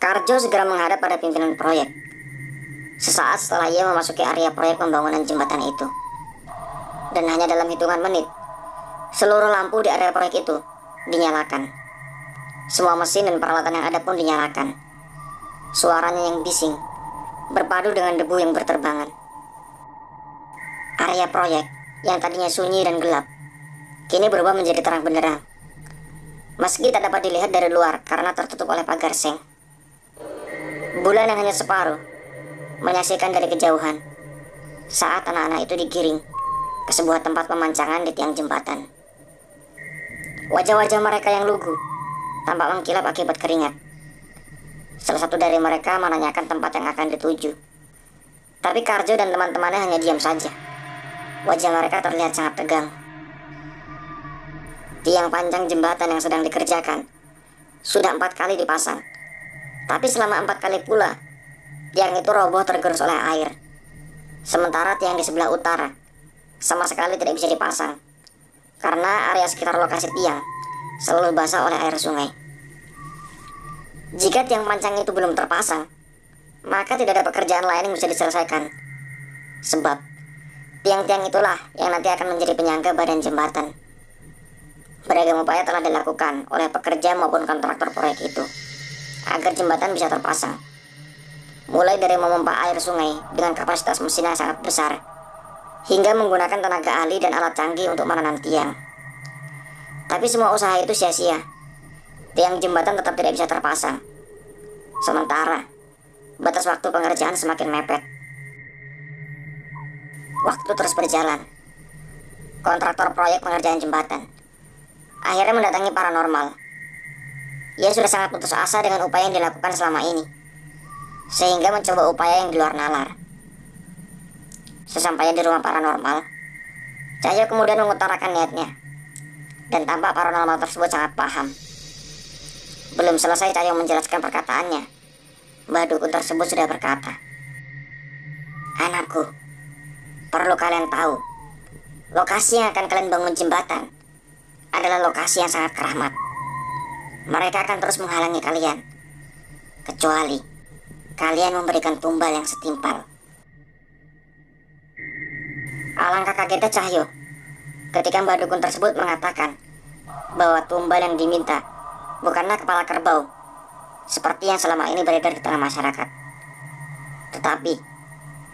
Karjo segera menghadap pada pimpinan proyek. Sesaat setelah ia memasuki area proyek pembangunan jembatan itu. Dan hanya dalam hitungan menit, seluruh lampu di area proyek itu dinyalakan. Semua mesin dan peralatan yang ada pun dinyalakan. Suaranya yang bising berpadu dengan debu yang berterbangan. Area proyek yang tadinya sunyi dan gelap kini berubah menjadi terang benderang. Meski tak dapat dilihat dari luar karena tertutup oleh pagar seng. Bulan yang hanya separuh menyaksikan dari kejauhan saat anak-anak itu digiring ke sebuah tempat pemancangan di tiang jembatan. Wajah-wajah mereka yang lugu tampak mengkilap akibat keringat. Salah satu dari mereka menanyakan tempat yang akan dituju. Tapi Karjo dan teman-temannya hanya diam saja. Wajah mereka terlihat sangat tegang. Tiang panjang jembatan yang sedang dikerjakan sudah 4 kali dipasang. Tapi selama 4 kali pula tiang itu roboh tergerus oleh air. Sementara tiang di sebelah utara sama sekali tidak bisa dipasang karena area sekitar lokasi tiang selalu basah oleh air sungai. Jika tiang panjang itu belum terpasang, maka tidak ada pekerjaan lain yang bisa diselesaikan. Sebab tiang-tiang itulah yang nanti akan menjadi penyangga badan jembatan. Beragam upaya telah dilakukan oleh pekerja maupun kontraktor proyek itu agar jembatan bisa terpasang. Mulai dari memompa air sungai dengan kapasitas mesin yang sangat besar, hingga menggunakan tenaga ahli dan alat canggih untuk menanam tiang. Tapi semua usaha itu sia-sia. Tiang jembatan tetap tidak bisa terpasang. Sementara batas waktu pengerjaan semakin mepet. Waktu terus berjalan. Kontraktor proyek pengerjaan jembatan akhirnya mendatangi paranormal. Ia sudah sangat putus asa dengan upaya yang dilakukan selama ini, sehingga mencoba upaya yang di luar nalar. Sesampainya di rumah paranormal, Cahyo kemudian mengutarakan niatnya, dan tampak paranormal tersebut sangat paham. Belum selesai Cahyo menjelaskan perkataannya, Mbah Dukun tersebut sudah berkata, "Anakku, perlu kalian tahu, lokasi yang akan kalian bangun jembatan adalah lokasi yang sangat keramat. Mereka akan terus menghalangi kalian, kecuali kalian memberikan tumbal yang setimpal." Alangkah kagetnya Cahyo ketika Mbah Dukun tersebut mengatakan bahwa tumbal yang diminta bukanlah kepala kerbau seperti yang selama ini beredar di tengah masyarakat, tetapi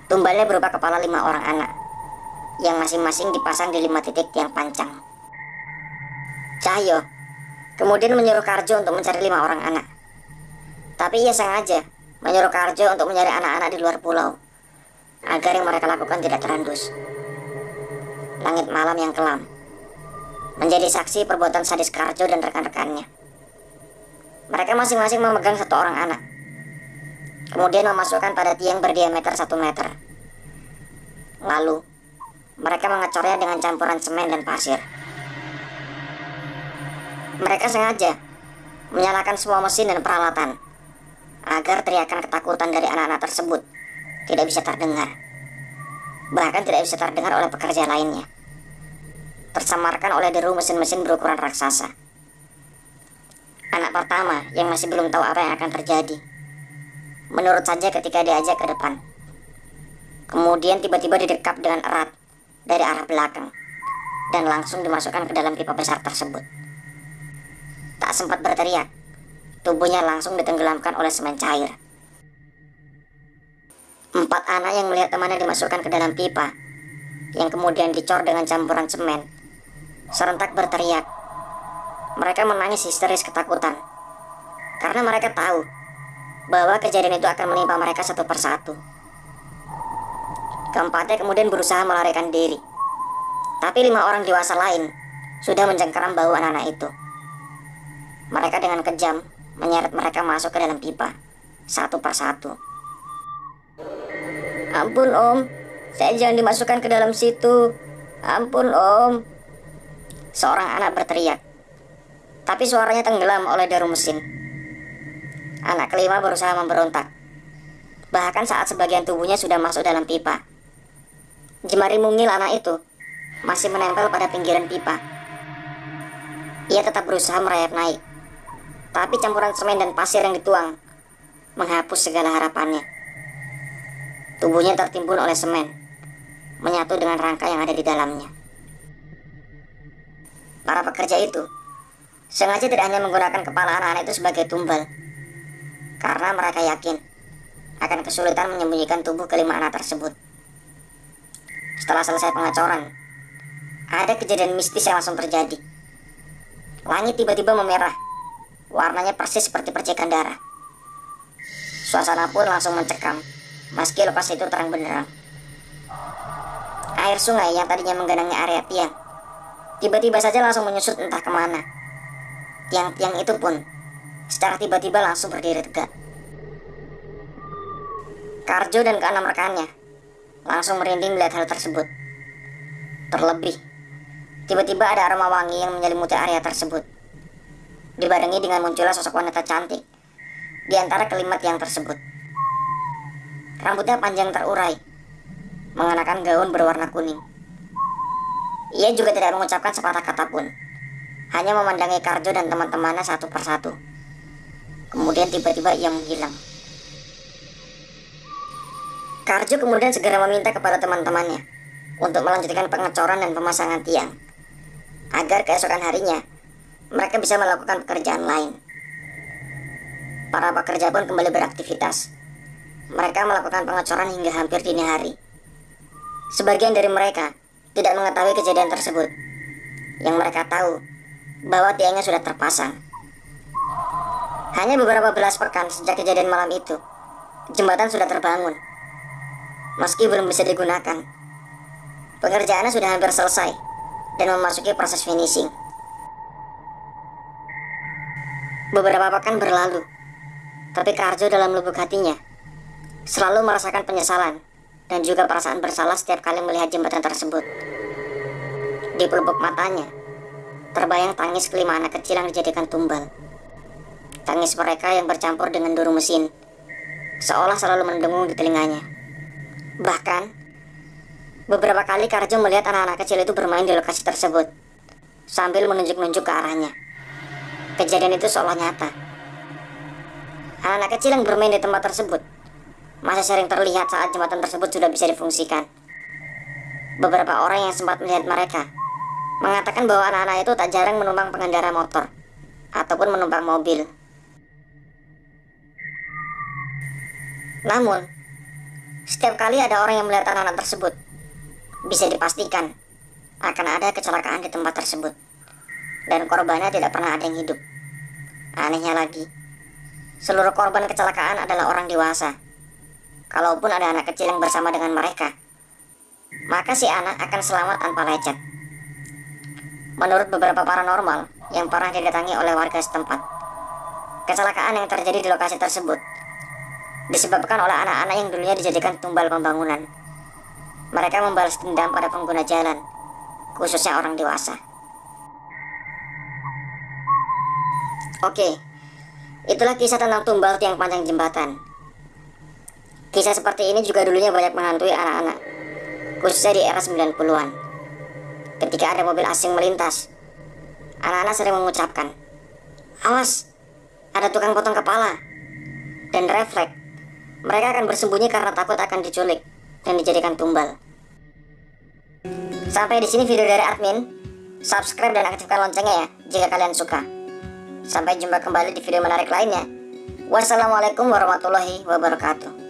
tumbalnya berupa kepala 5 orang anak yang masing-masing dipasang di 5 titik tiang panjang. Cahyo kemudian menyuruh Karjo untuk mencari 5 orang anak. Tapi ia sengaja menyuruh Karjo untuk mencari anak-anak di luar pulau agar yang mereka lakukan tidak terendus. Langit malam yang kelam menjadi saksi perbuatan sadis Karjo dan rekan-rekannya. Mereka masing-masing memegang 1 orang anak, kemudian memasukkan pada tiang berdiameter 1 meter. Lalu mereka mengecornya dengan campuran semen dan pasir. Mereka sengaja menyalakan semua mesin dan peralatan agar teriakan ketakutan dari anak-anak tersebut tidak bisa terdengar. Bahkan tidak bisa terdengar oleh pekerja lainnya, tersamarkan oleh deru mesin-mesin berukuran raksasa. Anak pertama yang masih belum tahu apa yang akan terjadi menurut saja ketika diajak ke depan. Kemudian tiba-tiba didekap dengan erat dari arah belakang dan langsung dimasukkan ke dalam pipa besar tersebut. Tak sempat berteriak, tubuhnya langsung ditenggelamkan oleh semen cair. 4 anak yang melihat temannya dimasukkan ke dalam pipa yang kemudian dicor dengan campuran semen serentak berteriak. Mereka menangis histeris ketakutan karena mereka tahu bahwa kejadian itu akan menimpa mereka satu persatu. Keempatnya kemudian berusaha melarikan diri, tapi 5 orang dewasa lain sudah mencengkeram bahu anak-anak itu. Mereka dengan kejam menyeret mereka masuk ke dalam pipa satu persatu. "Ampun Om, saya jangan dimasukkan ke dalam situ. Ampun Om," seorang anak berteriak, tapi suaranya tenggelam oleh deru mesin. Anak kelima berusaha memberontak, bahkan saat sebagian tubuhnya sudah masuk dalam pipa. Jemari mungil anak itu masih menempel pada pinggiran pipa. Ia tetap berusaha merayap naik, tapi campuran semen dan pasir yang dituang menghapus segala harapannya. Tubuhnya tertimbun oleh semen, menyatu dengan rangka yang ada di dalamnya. Para pekerja itu sengaja tidak hanya menggunakan kepala anak-anak itu sebagai tumbal, karena mereka yakin akan kesulitan menyembunyikan tubuh kelima anak tersebut. Setelah selesai pengecoran, ada kejadian mistis yang langsung terjadi. Langit tiba-tiba memerah, warnanya persis seperti percikan darah. Suasana pun langsung mencekam, meski lokasi itu terang benderang. Air sungai yang tadinya menggenangi area tiang, tiba-tiba saja langsung menyusut entah kemana. Tiang-tiang itu pun secara tiba-tiba langsung berdiri tegak. Karjo dan keenam rekannya langsung merinding melihat hal tersebut. Terlebih, tiba-tiba ada aroma wangi yang menyelimuti area tersebut, dibarengi dengan munculnya sosok wanita cantik di antara kelima tiang tersebut. Rambutnya panjang terurai, mengenakan gaun berwarna kuning. Ia juga tidak mengucapkan sepatah kata pun, hanya memandangi Karjo dan teman-temannya satu persatu. Kemudian tiba-tiba ia menghilang. Karjo kemudian segera meminta kepada teman-temannya untuk melanjutkan pengecoran dan pemasangan tiang, agar keesokan harinya mereka bisa melakukan pekerjaan lain. Para pekerja pun kembali beraktivitas. Mereka melakukan pengecoran hingga hampir dini hari. Sebagian dari mereka tidak mengetahui kejadian tersebut. Yang mereka tahu bahwa tiangnya sudah terpasang. Hanya beberapa belas pekan sejak kejadian malam itu, jembatan sudah terbangun. Meski belum bisa digunakan, pengerjaannya sudah hampir selesai dan memasuki proses finishing. Beberapa pekan berlalu, tapi Karjo dalam lubuk hatinya selalu merasakan penyesalan dan juga perasaan bersalah setiap kali melihat jembatan tersebut. Di pelupuk matanya terbayang tangis kelima anak kecil yang dijadikan tumbal. Tangis mereka yang bercampur dengan deru mesin, seolah selalu mendengung di telinganya. Bahkan beberapa kali Karjo melihat anak-anak kecil itu bermain di lokasi tersebut sambil menunjuk-nunjuk ke arahnya. Kejadian itu seolah nyata. Anak-anak kecil yang bermain di tempat tersebut masih sering terlihat saat jembatan tersebut sudah bisa difungsikan. Beberapa orang yang sempat melihat mereka mengatakan bahwa anak-anak itu tak jarang menumpang pengendara motor ataupun menumpang mobil. Namun, setiap kali ada orang yang melihat anak-anak tersebut, bisa dipastikan akan ada kecelakaan di tempat tersebut, dan korbannya tidak pernah ada yang hidup. Anehnya lagi, seluruh korban kecelakaan adalah orang dewasa. Kalaupun ada anak kecil yang bersama dengan mereka, maka si anak akan selamat tanpa lecet. Menurut beberapa paranormal yang pernah didatangi oleh warga setempat, kecelakaan yang terjadi di lokasi tersebut disebabkan oleh anak-anak yang dulunya dijadikan tumbal pembangunan. Mereka membalas dendam pada pengguna jalan, khususnya orang dewasa. Oke, itulah kisah tentang tumbal tiang panjang jembatan. Kisah seperti ini juga dulunya banyak menghantui anak-anak, khususnya di era 90-an. Ketika ada mobil asing melintas, anak-anak sering mengucapkan, "Awas, ada tukang potong kepala." Dan refleks, mereka akan bersembunyi karena takut akan diculik dan dijadikan tumbal. Sampai di sini video dari admin. Subscribe dan aktifkan loncengnya ya jika kalian suka. Sampai jumpa kembali di video menarik lainnya. Wassalamualaikum warahmatullahi wabarakatuh.